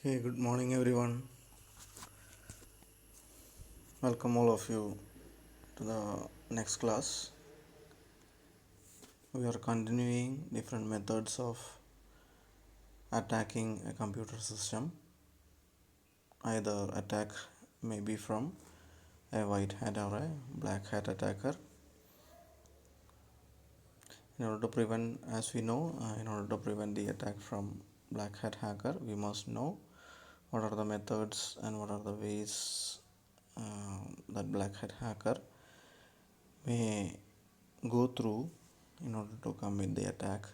Hey, good morning, everyone. Welcome, all of you, to the next class. We are continuing different methods of attacking a computer system. Either attack may be from a white hat or a black hat attacker. In order to prevent, as we know, in order to prevent the attack from black hat hacker, we must know what are the methods and what are the ways that black hat hacker may go through in order to commit the attack.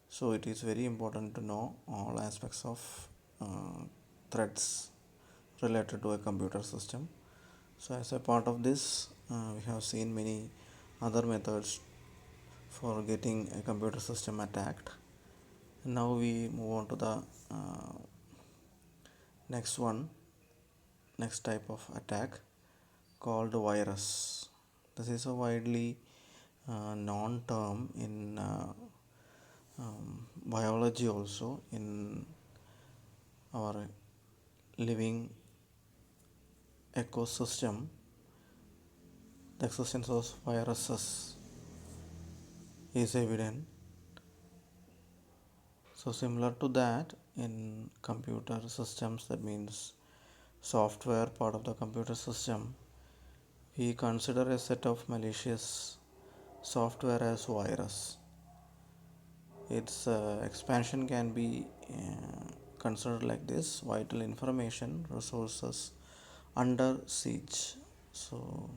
So it is very important to know all aspects of threats related to a computer system. So as a part of this, we have seen many other methods for getting a computer system attacked. Now we move on to the next one, next type of attack called virus. This is a widely known term in biology, also in our living ecosystem. The existence of viruses is evident. So similar to that, in computer systems, that means software part of the computer system, we consider a set of malicious software as virus. Its expansion can be considered like this: vital information resources under siege. So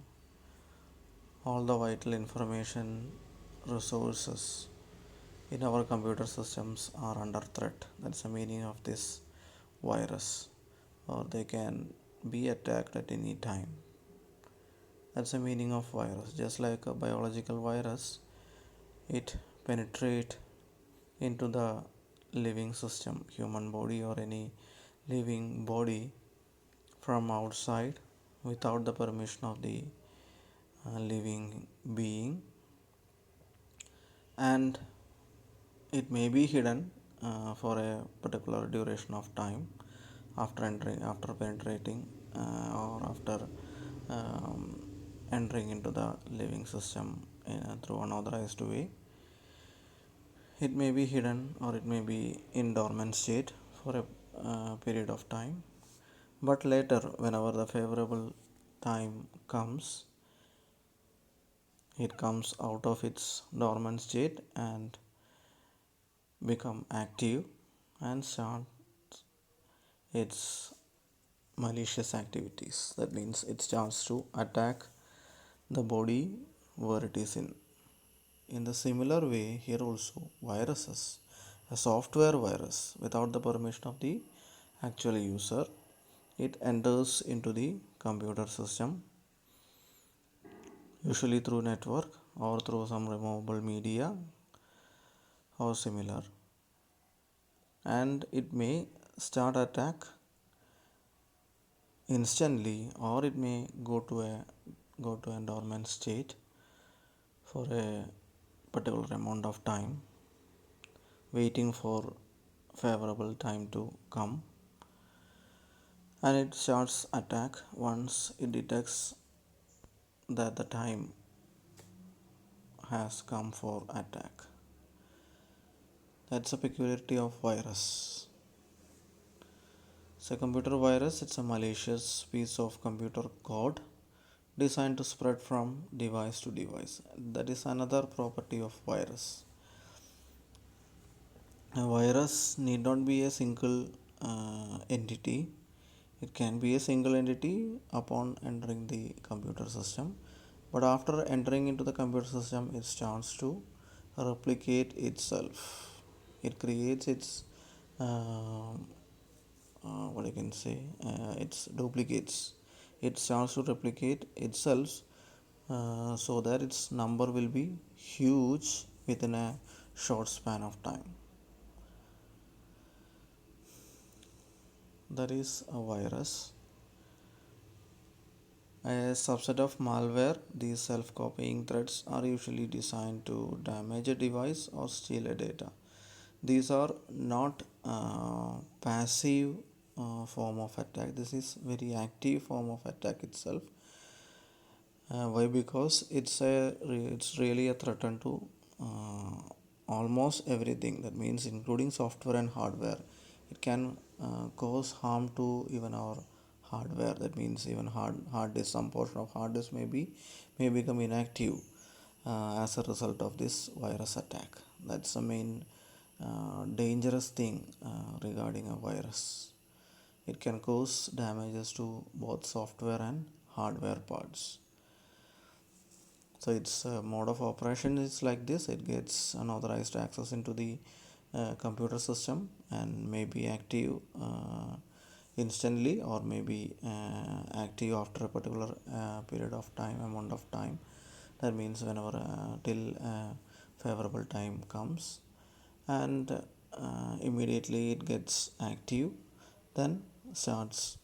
all the vital information resources in our computer systems are under threat. That's the meaning of this virus, or they can be attacked at any time. That's the meaning of virus. Just like a biological virus, it penetrate into the living system, human body or any living body from outside without the permission of the living being, and it may be hidden for a particular duration of time after penetrating or after um, entering into the living system through unauthorized way. It may be hidden or it may be in dormant state for a period of time, but later, whenever the favorable time comes, it comes out of its dormant state and become active and start its malicious activities. That means it starts to attack the body where it is in. In the similar way, here also viruses, a software virus without the permission of the actual user, it enters into the computer system, usually through network or through some removable media or similar, and it may start attack instantly, or it may go to a dormant state for a particular amount of time, waiting for favorable time to come, and it starts attack once it detects that the time has come for attack. That's a peculiarity of virus. So computer virus, it's a malicious piece of computer code designed to spread from device to device. That is another property of virus. A virus need not be a single entity. It can be a single entity upon entering the computer system, but after entering into the computer system, it starts to replicate itself. It creates its what I can say, its duplicates. It starts to replicate itself so that its number will be huge within a short span of time. That is a virus. A subset of malware, these self copying threats are usually designed to damage a device or steal a data. These are not passive form of attack. This is very active form of attack itself. Why? Because it's really a threat to uh, almost everything. That means including software and hardware. It can cause harm to even our hardware. That means even hard disk, some portion of hard disk may become inactive as a result of this virus attack. That's the main dangerous thing regarding a virus. It can cause damages to both software and hardware parts. So its mode of operation is like this: it gets unauthorized access into the computer system and may be active instantly, or may be active after a particular period of time, amount of time. That means whenever till favorable time comes, and immediately it gets active, then starts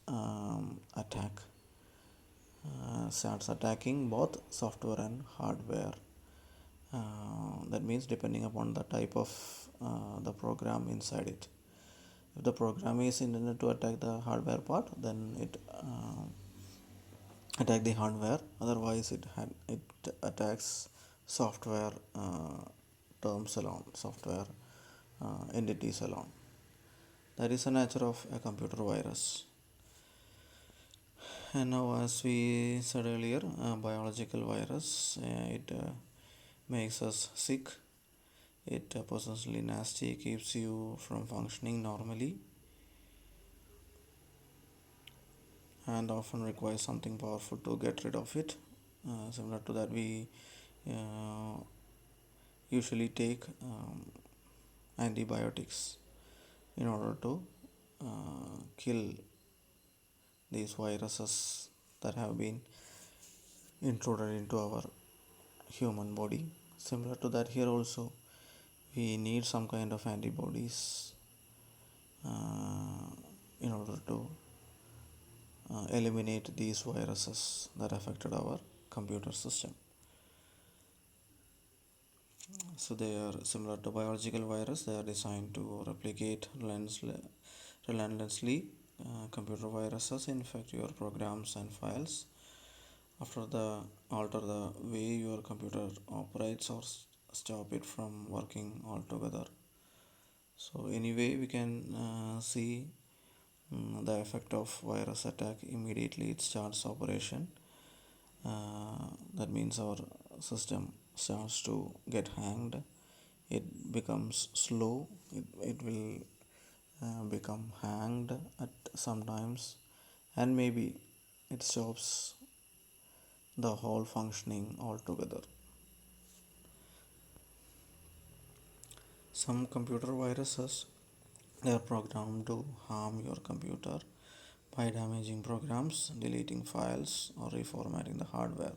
starts attacking both software and hardware. That means depending upon the type of the program inside it. If the program is intended to attack the hardware part, then it attack the hardware. Otherwise, it attacks software terms alone, software entities alone. That is the nature of a computer virus. And now, as we said earlier, biological virus, it makes us sick. It potentially nasty, keeps you from functioning normally, and often requires something powerful to get rid of it. Similar to that, we uh, usually take antibiotics in order to kill these viruses that have been intruded into our human body. Similar to that, here also we need some kind of antibodies uh, in order to eliminate these viruses that affected our computer system. So they are similar to biological virus. They are designed to replicate relentlessly. Computer viruses infect your programs and files after the alter the way your computer operates or stop it from working altogether. So anyway, we can see the effect of virus attack immediately it starts operation. That means our system starts to get hanged. It becomes slow. It will become hanged at sometimes, and maybe it stops the whole functioning altogether. Some computer viruses, they are programmed to harm your computer by damaging programs, deleting files, or reformatting the hardware.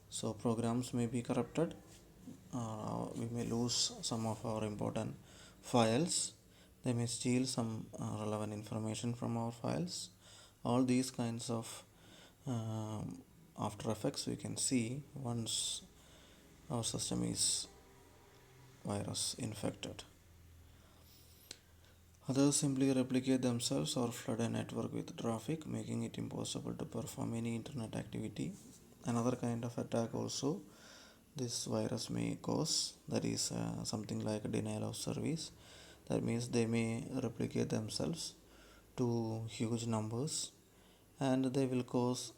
So programs may be corrupted. We may lose some of our important files. They may steal some relevant information from our files. All these kinds of after effects we can see once our system is virus infected. Others simply replicate themselves or flood a network with traffic, making it impossible to perform any internet activity. Another kind of attack also this virus may cause, that is something like a denial of service. That means they may replicate themselves to huge numbers, and they will cause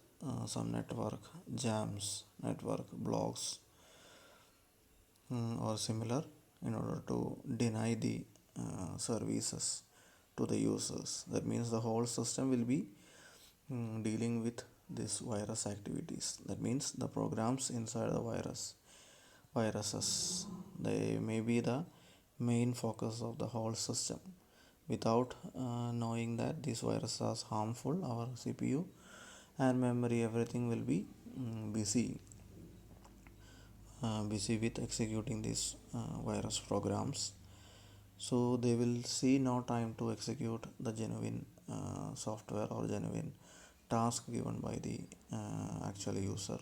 some network jams, network blocks, or similar, in order to deny the services to the users. That means the whole system will be dealing with this virus activities. That means the programs inside the viruses, they may be the main focus of the whole system. Without knowing that these viruses are harmful, our CPU and memory, everything will be busy with executing these virus programs. So they will see no time to execute the genuine software or genuine task given by the actual user.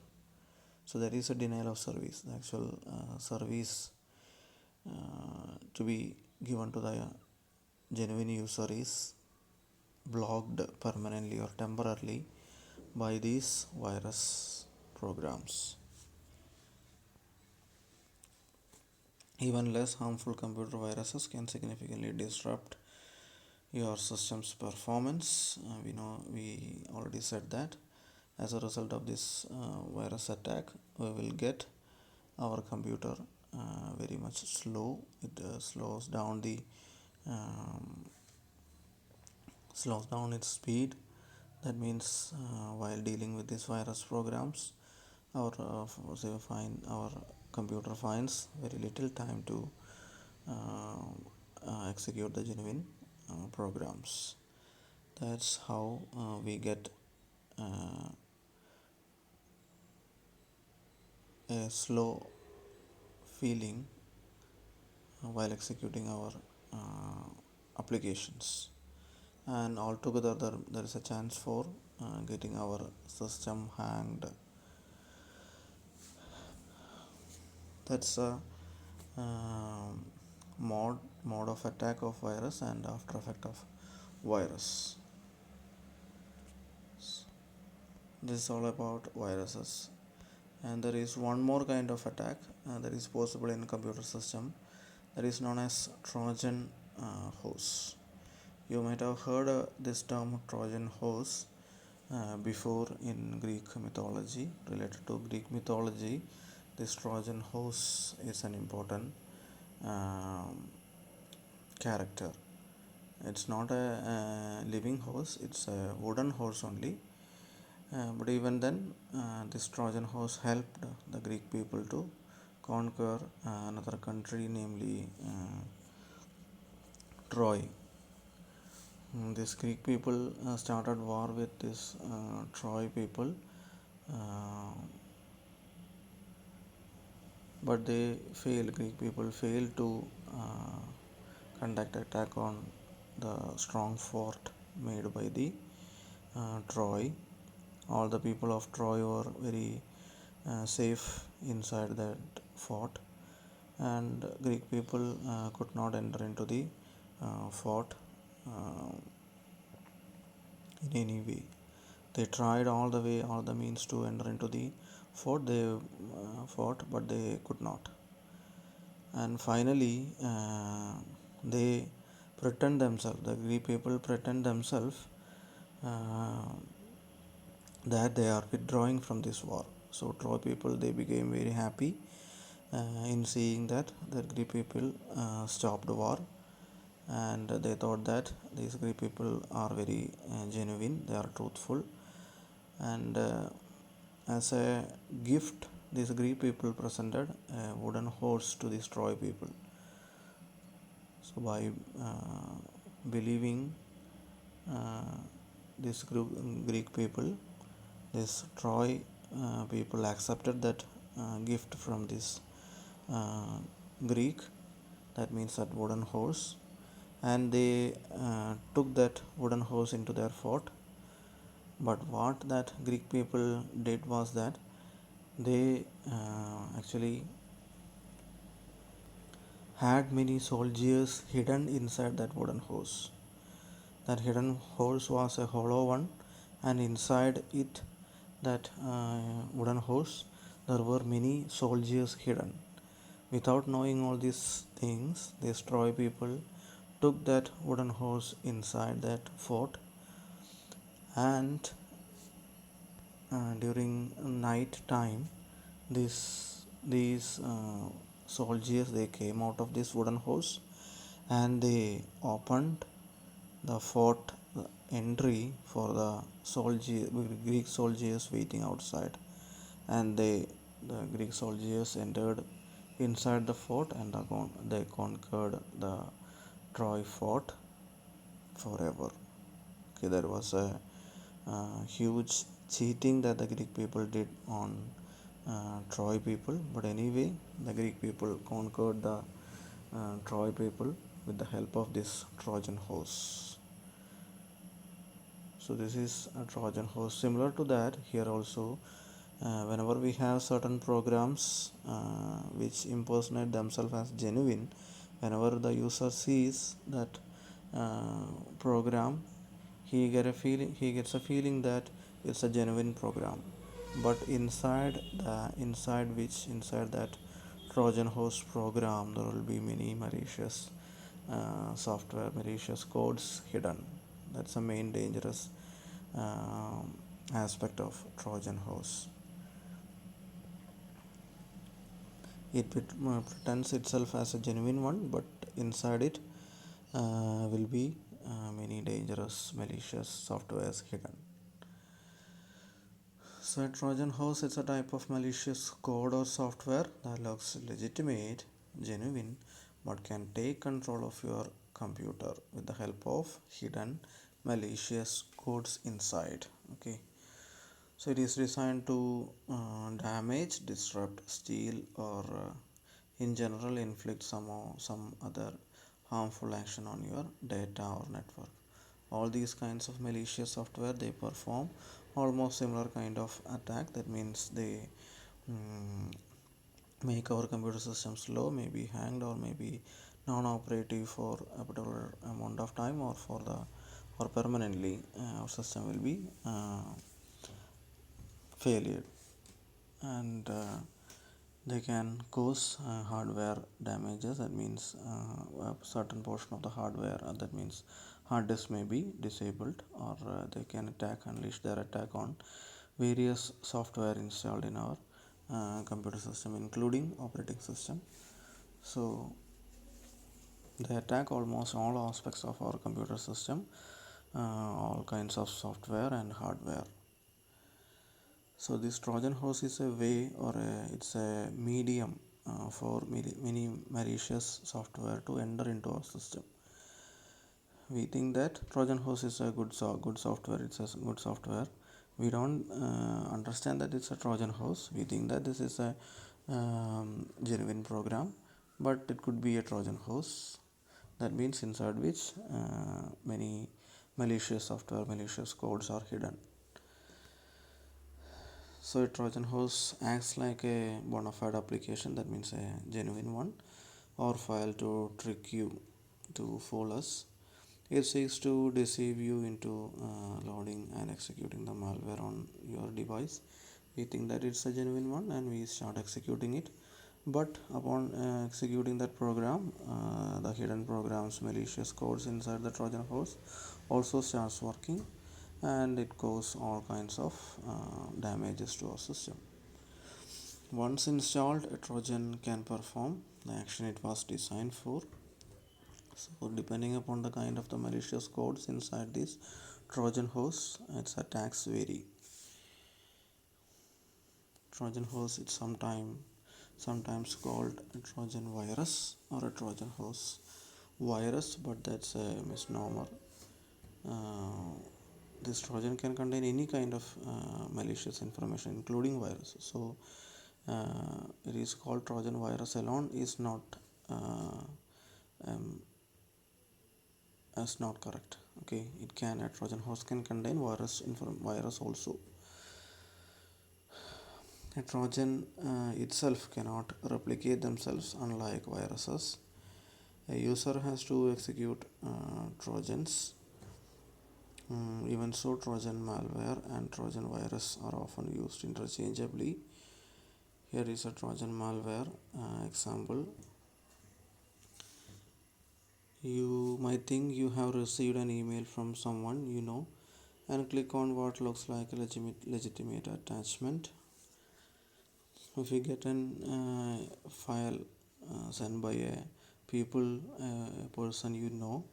So there is a denial of service. The actual service to be given to the genuine user is blocked permanently or temporarily by these virus programs. Even less harmful computer viruses can significantly disrupt your system's performance. We already said that as a result of this virus attack, we will get our computer very much slow. It um, slows down its speed. That means while dealing with these virus programs, our computer finds very little time to execute the genuine programs. That's how we get uh, a slow feeling while executing our applications, and altogether there is a chance for getting our system hanged. That's a um, mode of attack of virus and after effect of virus. This is all about viruses. And there is one more kind of attack that is possible in computer system, that is known as Trojan horse. You might have heard this term Trojan horse before in Greek mythology. Related to Greek mythology, this Trojan horse is an important um, character. It's not a living horse, it's a wooden horse only. But even then, this Trojan horse helped the Greek people to conquer another country, namely Troy. These Greek people started war with this Troy people, uh, but they failed. Greek people failed to conduct attack on the strong fort made by the Troy. All the people of Troy were very safe inside that fort, and Greek people could not enter into the fort uh, in any way. They tried all the way, all the means to enter into the fort. They fought, but they could not. And finally, they pretend themselves. The Greek people pretend themselves uh, that they are withdrawing from this war. So Troy people, they became very happy in seeing that the Greek people stopped the war, and they thought that these Greek people are very genuine, they are truthful, and as a gift, these Greek people presented a wooden horse to these Troy people. So by believing uh, these Greek people, this Troy people accepted that gift from this uh, Greek, that means that wooden horse, and they took that wooden horse into their fort. But what that Greek people did was that they actually had many soldiers hidden inside that wooden horse. That hidden horse was a hollow one, and inside it, that wooden horse, there were many soldiers hidden. Without knowing all these things, these Troy people took that wooden horse inside that fort, and during night time, these soldiers, they came out of this wooden horse, and they opened the fort entry for the soldier Greek soldiers waiting outside, and the Greek soldiers entered inside the fort, and they conquered the Troy fort forever. Okay, there was a huge cheating that the Greek people did on Troy people, but anyway, the Greek people conquered the Troy people with the help of this Trojan horse. So this is a Trojan horse. Similar to that, here also, whenever we have certain programs which impersonate themselves as genuine, whenever the user sees that program, he gets a feeling that it's a genuine program, but inside that Trojan horse program there will be many malicious software, malicious codes hidden. That's the main dangerous aspect of Trojan horse. It pretends itself as a genuine one, but inside it will be many dangerous malicious softwares hidden. So a Trojan horse is a type of malicious code or software that looks legitimate, genuine, but can take control of your computer with the help of hidden malicious codes inside. Okay, so it is designed to damage, disrupt, steal, or in general inflict some other harmful action on your data or network. All these kinds of malicious software, they perform almost similar kind of attack. That means they mm, make our computer system slow, maybe hanged, or maybe non-operative for a particular amount of time, or for the or permanently our system will be failure. And they can cause hardware damages. That means a certain portion of the hardware, that means hard disk may be disabled, or they can unleash their attack on various software installed in our computer system, including operating system. So they attack almost all aspects of our computer system, all kinds of software and hardware. So this Trojan horse is a way, or it's a medium for many malicious software to enter into our system. We think that Trojan horse is a good software. It's a good software. We don't understand that it's a Trojan horse. We think that this is a genuine program, but it could be a Trojan horse. That means inside which many malicious software, malicious codes are hidden. So a Trojan horse acts like a bona fide application, that means a genuine one, or file to trick you, to fool us. It seeks to deceive you into loading and executing the malware on your device. We think that it's a genuine one and we start executing it. But upon executing that program, the hidden programs, malicious codes inside the Trojan horse also starts working, and it causes all kinds of damages to our system. Once installed, a Trojan can perform the action it was designed for. So, depending upon the kind of the malicious codes inside this Trojan horse, its attacks vary. Trojan horse is sometimes called a Trojan virus or a Trojan horse virus, but that's a misnomer. Uh, this Trojan can contain any kind of malicious information, including viruses. So, it is called Trojan virus alone is not um, not correct. Okay, it can a Trojan horse can contain virus also. A Trojan itself cannot replicate themselves, unlike viruses. A user has to execute Trojans. Even so, Trojan malware and Trojan virus are often used interchangeably. Here is a Trojan malware example. You might think you have received an email from someone you know and click on what looks like a legitimate attachment. If you get an file sent by a person you know,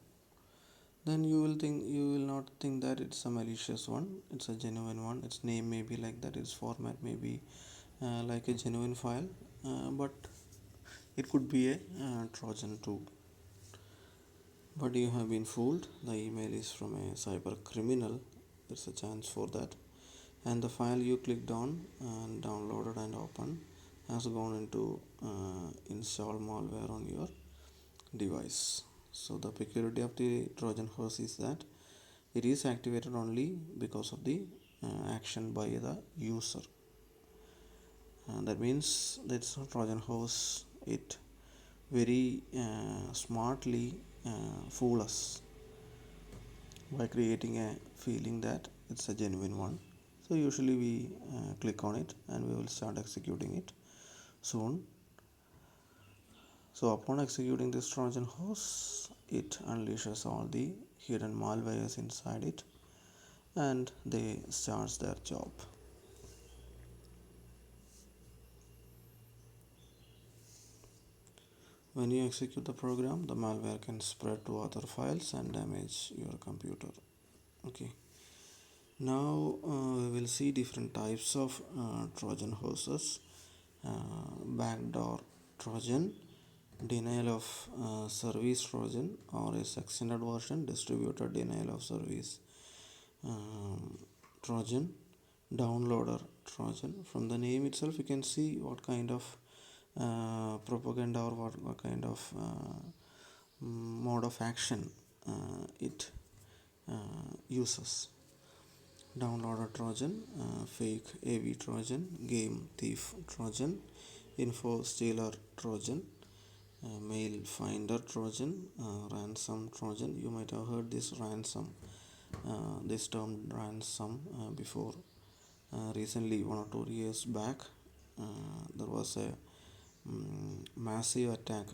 then you will not think that it's a malicious one. It's a genuine one. Its name may be like that. Its format may be like a genuine file, but it could be a Trojan too. But you have been fooled. The email is from a cyber criminal. There's a chance for that. And the file you clicked on and downloaded and opened has gone into install malware on your device. So the peculiarity of the Trojan horse is that it is activated only because of the action by the user. That means that Trojan horse it very smartly fool us. by creating a feeling that it's a genuine one. So usually we click on it and we will start executing it soon. So upon executing this Trojan horse, it unleashes all the hidden malwares inside it and they starts their job. When you execute the program, the malware can spread to other files and damage your computer. Okay. Now we will see different types of Trojan horses. Backdoor Trojan, denial of service Trojan, or a extended version, distributed denial of service um, Trojan, downloader Trojan. From the name itself, you can see what kind of propaganda or what kind of mode of action it uses. Downloader Trojan, fake AV Trojan, game thief Trojan, info stealer Trojan, mail finder Trojan, ransom Trojan. You might have heard this term ransom before. Recently, 1 or 2 years back, there was a massive attack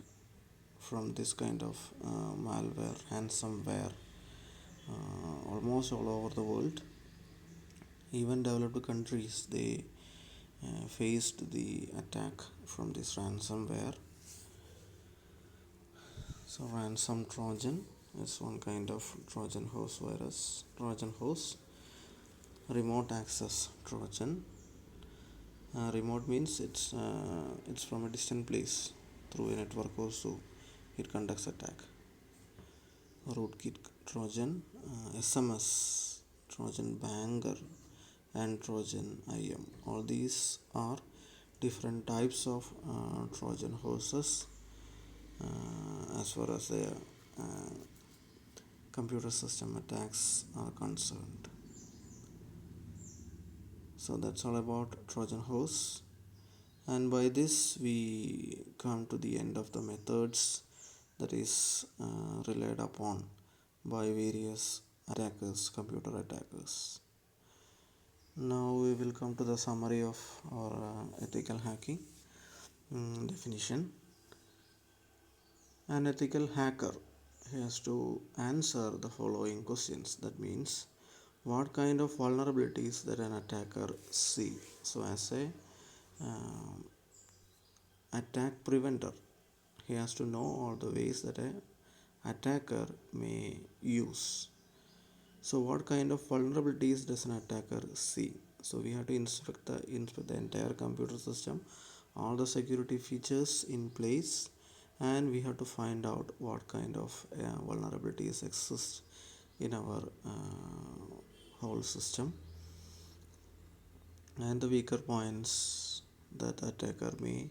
from this kind of malware, ransomware, almost all over the world. Even developed countries they faced the attack from this ransomware. So ransom Trojan is one kind of Trojan horse virus. Trojan horse, remote access Trojan. Remote means it's from a distant place through a network also. It conducts attack. Rootkit Trojan, SMS Trojan Banger, and Trojan IM. All these are different types of Trojan horses as far as the computer system attacks are concerned. So that's all about Trojan horse. And by this we come to the end of the methods that is relied upon by various attackers, computer attackers. Now we will come to the summary of our ethical hacking definition. An ethical hacker has to answer the following questions. That means, what kind of vulnerabilities that an attacker see. So as a attack preventer, he has to know all the ways that a attacker may use. So what kind of vulnerabilities does an attacker see? So we have to inspect the entire computer system, all the security features in place, and we have to find out what kind of vulnerabilities exist in our whole system and the weaker points that the attacker may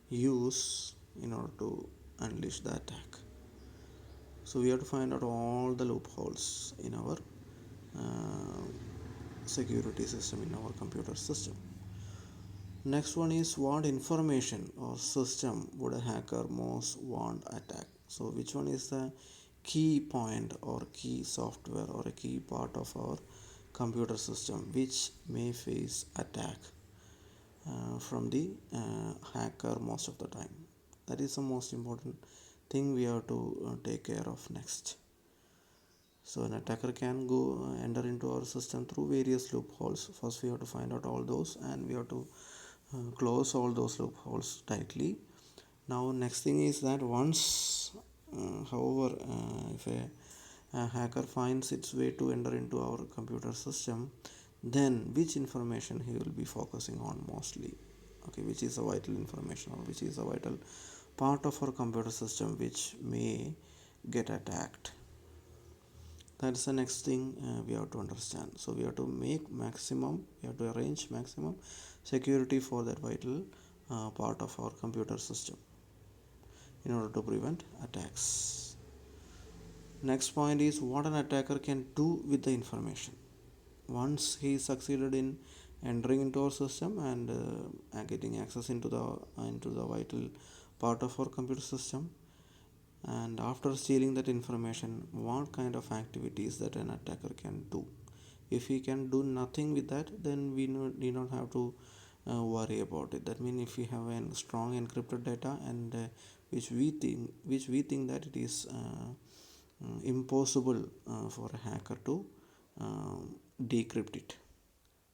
use in order to unleash the attack. So we have to find out all the loopholes in our uh, security system, in our computer system. Next one is, what information or system would a hacker most want attack? So which one is the key point or key software or a key part of our computer system which may face attack from the hacker most of the time? That is the most important thing we have to take care of next. So an attacker can go enter into our system through various loopholes. First we have to find out all those and we have to close all those loopholes tightly. Now next thing is that once however if a hacker finds its way to enter into our computer system, then which information he will be focusing on mostly, okay, which is a vital information or which is a vital part of our computer system which may get attacked. That's the next thing we have to understand. So we have to arrange maximum security for that vital part of our computer system in order to prevent attacks. Next point is, what an attacker can do with the information. Once he succeeded in entering into our system and getting access into the vital part of our computer system, and after stealing that information, what kind of activities that an attacker can do. If he can do nothing with that, then we need not have to worry about it. That means if we have a strong encrypted data, and which we think that it is impossible for a hacker to uh, decrypt it,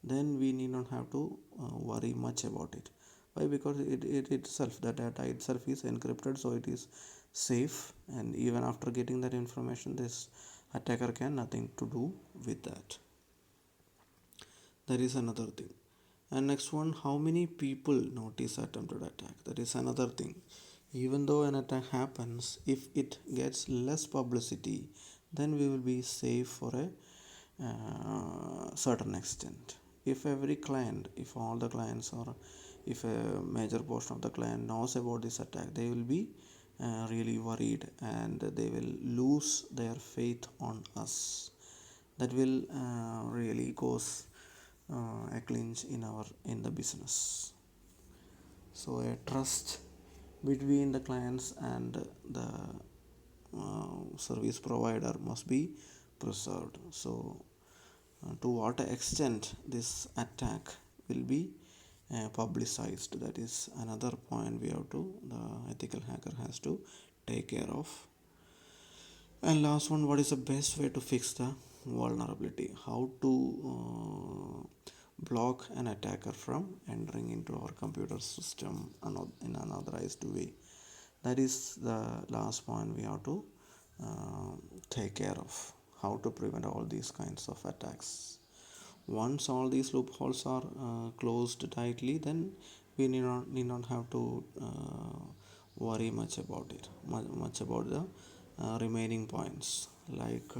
then we need not have to worry much about it. Why? Because it itself, the data itself is encrypted, so it is safe, and even after getting that information, this attacker can nothing to do with that. That is another thing. And next one, how many people notice attempted attack? That is another thing. Even though an attack happens, if it gets less publicity, then we will be safe for a certain extent. If every client, if all the clients, or if a major portion of the client knows about this attack, they will be really worried, and they will lose their faith on us. That will really cause a clinch in the business. So a trust between the clients and the service provider must be preserved. So to what extent this attack will be publicized, that is another point we have to, the ethical hacker has to take care of. And last one, what is the best way to fix the vulnerability? How to block an attacker from entering into our computer system in an unauthorized way? That is the last point we have to uh, take care of. How to prevent all these kinds of attacks. Once all these loopholes are closed tightly, then we need not have to worry much about it, much about the remaining points, like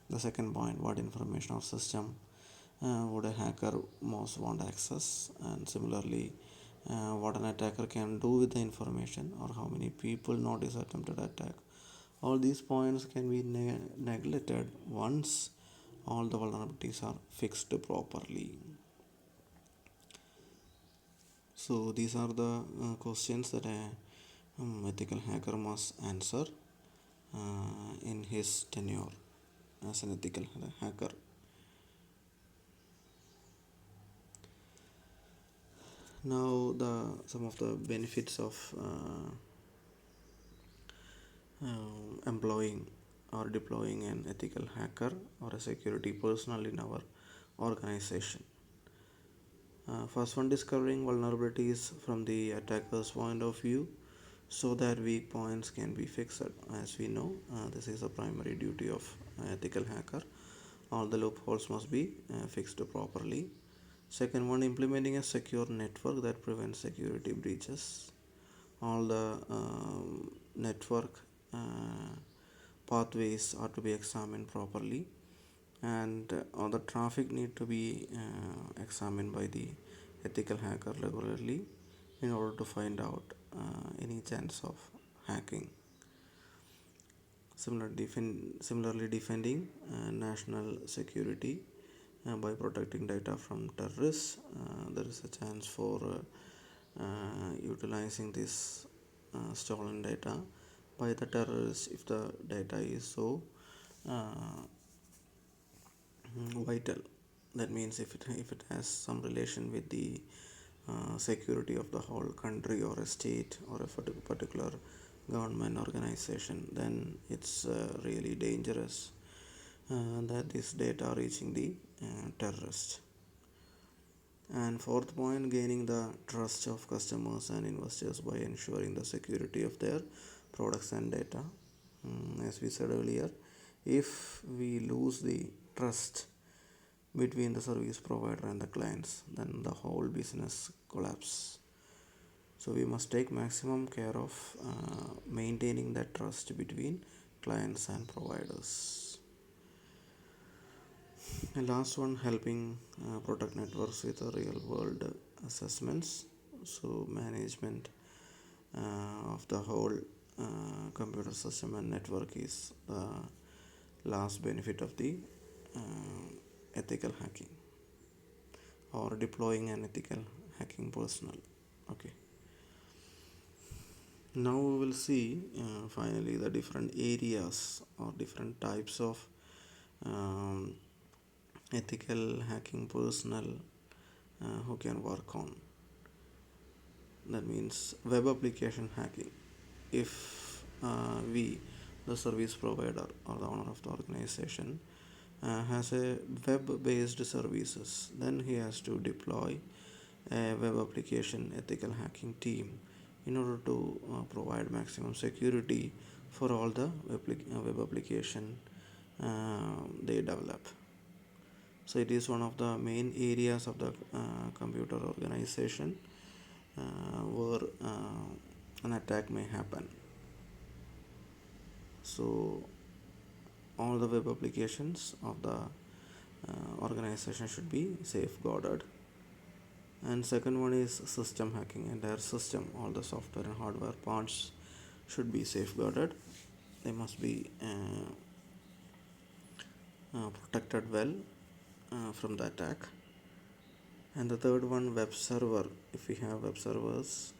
the second point, what information or system would a hacker most want access, and similarly what an attacker can do with the information, or how many people notice attempted attack. All these points can be neglected once all the vulnerabilities are fixed properly. So these are the questions that a ethical hacker must answer in his tenure as an ethical hacker. Now, the some of the benefits of employing or deploying an ethical hacker or a security personnel in our organization. First one, discovering vulnerabilities from the attacker's point of view so that weak points can be fixed. As we know, this is a primary duty of ethical hacker. All the loopholes must be fixed properly. Second one, implementing a secure network that prevents security breaches. All the network pathways are to be examined properly, and all the traffic need to be examined by the ethical hacker regularly in order to find out any chance of hacking. Similarly, defending national security by protecting data from terrorists. There is a chance for utilizing this stolen data by the terrorists if the data is so uh, vital. That means if it has some relation with the security of the whole country or a state or a particular government organization, then it's really dangerous that this data reaching the terrorist. And fourth point, gaining the trust of customers and investors by ensuring the security of their products and data. As we said earlier, if we lose the trust between the service provider and the clients, then the whole business collapse. So we must take maximum care of maintaining that trust between clients and providers. And last one, helping protect networks with real world assessments. So management of the whole computer system and network is the last benefit of the ethical hacking or deploying an ethical hacking personnel. Okay. Now we will see finally the different areas or different types of um, ethical hacking personnel who can work on. That means web application hacking. If we, the service provider or the owner of the organization, has a web-based services, then he has to deploy a web application ethical hacking team in order to provide maximum security for all the web application they develop. So it is one of the main areas of the computer organization where an attack may happen. So all the web applications of the organization should be safeguarded. And second one is system hacking. Entire system, all the software and hardware parts should be safeguarded. They must be protected well from the attack. And the third one, web server. If we have web servers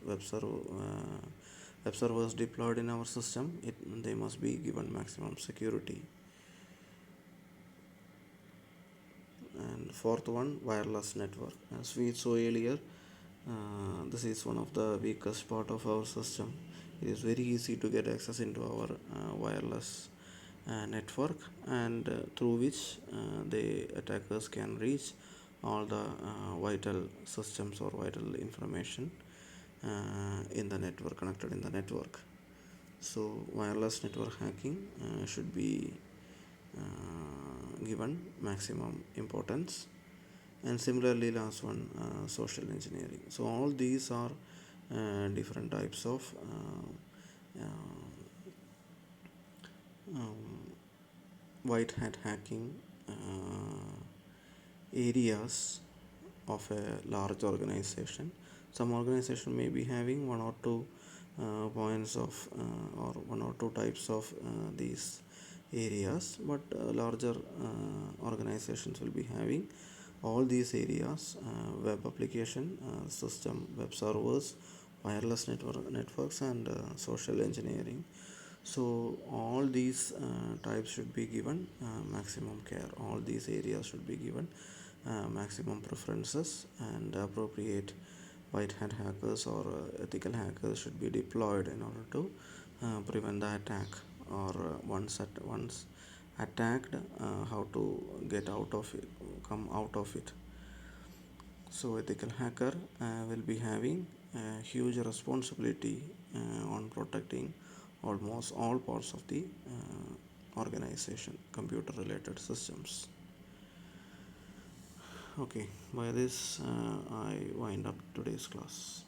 deployed in our system, they must be given maximum security. And fourth one, wireless network. As we saw earlier, this is one of the weakest part of our system. It is very easy to get access into our wireless network, and through which the attackers can reach all the vital systems or vital information in the network, connected in the network. So wireless network hacking should be given maximum importance. And similarly, last one, social engineering. So all these are different types of um, white hat hacking areas of a large organization. Some organization may be having one or two points of or one or two types of these areas, but larger organizations will be having all these areas: web application system, web servers, wireless networks, and social engineering. So all these types should be given maximum care. All these areas should be given maximum preferences, and appropriate white hat hackers or ethical hackers should be deployed in order to prevent the attack, or once attacked, how to get out of it, come out of it. So ethical hacker will be having a huge responsibility on protecting almost all parts of the organization, computer related systems. Okay, by this I wind up today's class.